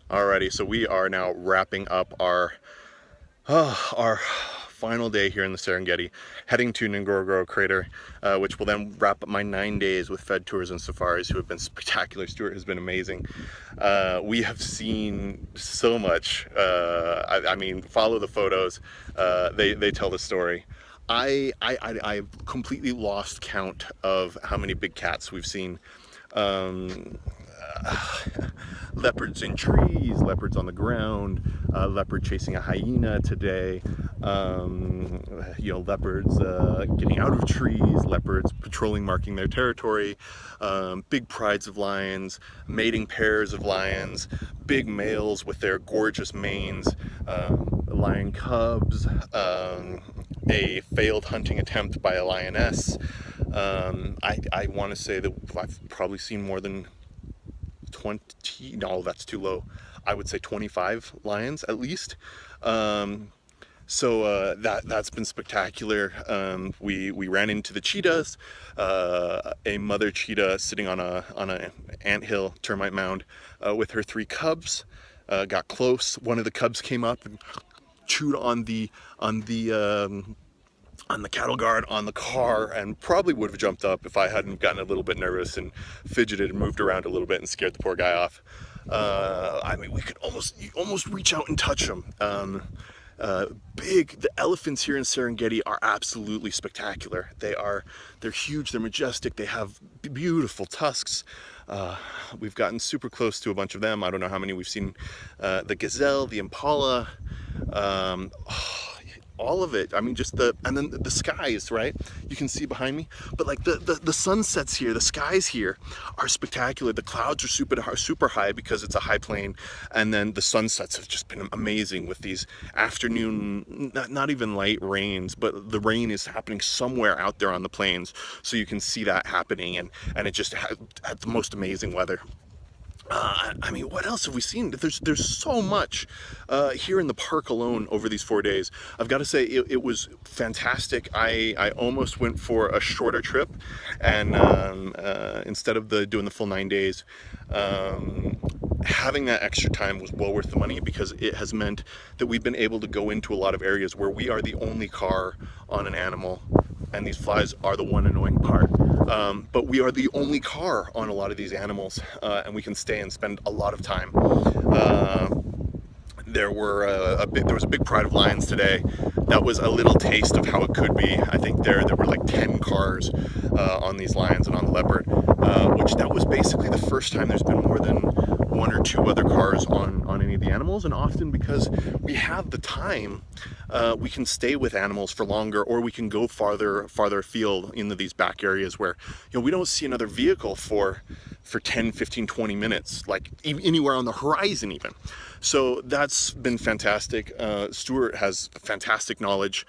Alrighty, so we are now wrapping up our final day here in the Serengeti, heading to Ngorongoro Crater, which will then wrap up my 9 days with fed tours and safaris, who have been spectacular. Stuart has been amazing. We have seen so much. I mean, follow the photos. They tell the story. I've completely lost count of how many big cats we've seen. Um, Leopards in trees, leopards on the ground, leopard chasing a hyena today, leopards getting out of trees, leopards patrolling, marking their territory, big prides of lions, mating pairs of lions, big males with their gorgeous manes, lion cubs, a failed hunting attempt by a lioness. I want to say that I've probably seen more than 20, no, that's too low. I would say 25 lions at least. That's been spectacular. We ran into the cheetahs, a mother cheetah sitting on an anthill termite mound with her 3 cubs. Got close. One of the cubs came up and chewed on the cattle guard on the car, and probably would have jumped up if I hadn't gotten a little bit nervous and fidgeted and moved around a little bit and scared the poor guy off. I mean, we could almost reach out and touch him. The elephants here in Serengeti are absolutely spectacular. They're huge, they're majestic, they have beautiful tusks. We've gotten super close to a bunch of them. I don't know how many we've seen. The gazelle, the impala, all of it. I mean, and then the skies, right? You can see behind me, but like the sunsets here, the skies here are spectacular. The clouds are super high because it's a high plain, and then the sunsets have just been amazing with these afternoon, not even light rains, but the rain is happening somewhere out there on the plains, so you can see that happening, and it just had the most amazing weather. I mean, what else have we seen? There's so much here in the park alone over these 4 days. I've got to say, it was fantastic. I almost went for a shorter trip, and instead of doing the full 9 days, having that extra time was well worth the money, because it has meant that we've been able to go into a lot of areas where we are the only car on an animal, and these flies are the one annoying part. But we are the only car on a lot of these animals, and we can stay and spend a lot of time. There was a big pride of lions today. That was a little taste of how it could be. I think there were like 10 cars on these lions and on the leopard, which that was basically the first time there's been more than 1 or 2 other cars on any of the animals. And often, because we have the time, we can stay with animals for longer, or we can go farther afield into these back areas where, we don't see another vehicle for 10, 15, 20 minutes, like anywhere on the horizon even. So that's been fantastic. Stuart has a fantastic knowledge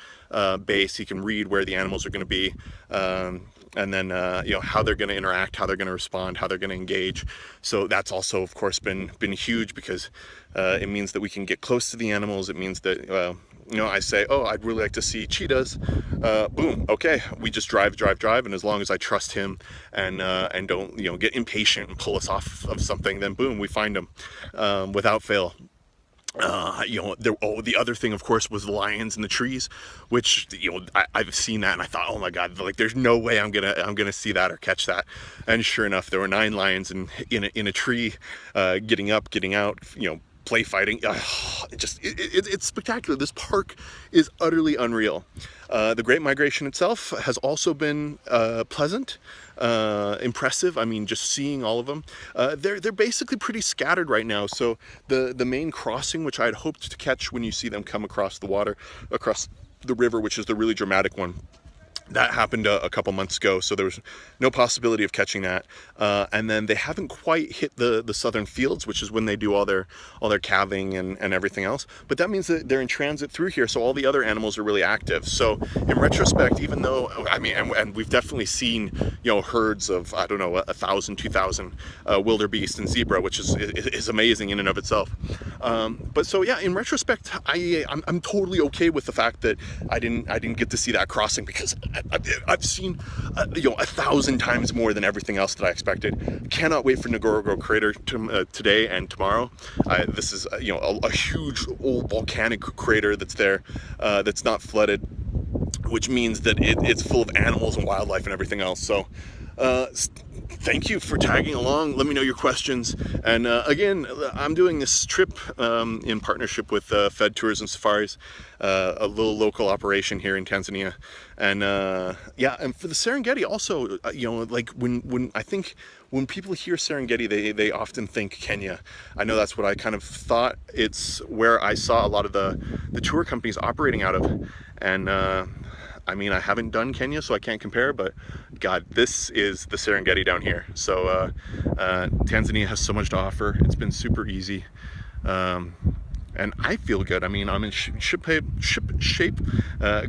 base. He can read where the animals are going to be, and then how they're going to interact, how they're going to respond, how they're going to engage. So that's also, of course, been huge, because it means that we can get close to the animals. It means that I say, oh, I'd really like to see cheetahs. Boom, okay, we just drive, and as long as I trust him and don't get impatient and pull us off of something, then boom, we find them without fail. The other thing, of course, was the lions in the trees, which I've seen that, and I thought, oh my god, like there's no way I'm gonna see that or catch that. And sure enough, there were 9 lions in a tree, getting up, getting out, play fighting. It's spectacular. This park is utterly unreal. The Great Migration itself has also been pleasant, impressive. I mean, just seeing all of them. They're basically pretty scattered right now. So the main crossing, which I had hoped to catch when you see them come across the water, across the river, which is the really dramatic one, that happened a couple months ago, so there was no possibility of catching that. And then they haven't quite hit the southern fields, which is when they do all their calving and everything else. But that means that they're in transit through here, so all the other animals are really active. So in retrospect, even though, I mean, and we've definitely seen herds of, I don't know, 1,000, 2,000 wildebeest and zebra, which is amazing in and of itself. But so yeah, in retrospect, I'm totally okay with the fact that I didn't get to see that crossing, because I've seen, 1,000 times more than everything else that I expected. Cannot wait for Ngorongoro Crater today and tomorrow. This is, a huge old volcanic crater that's there, that's not flooded, which means that it's full of animals and wildlife and everything else. So, thank you for tagging along. Let me know your questions. And again, I'm doing this trip in partnership with Fed Tours and Safaris, a little local operation here in Tanzania. And and for the Serengeti also, like when I think when people hear Serengeti, they often think Kenya. I know that's what I kind of thought. It's where I saw a lot of the tour companies operating out of. And I mean, I haven't done Kenya, so I can't compare, but God, this is the Serengeti down here. So Tanzania has so much to offer. It's been super easy. And I feel good. I mean, I'm in ship shape,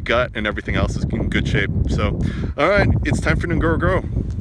gut and everything else is in good shape. So, all right, it's time for Ngorongoro.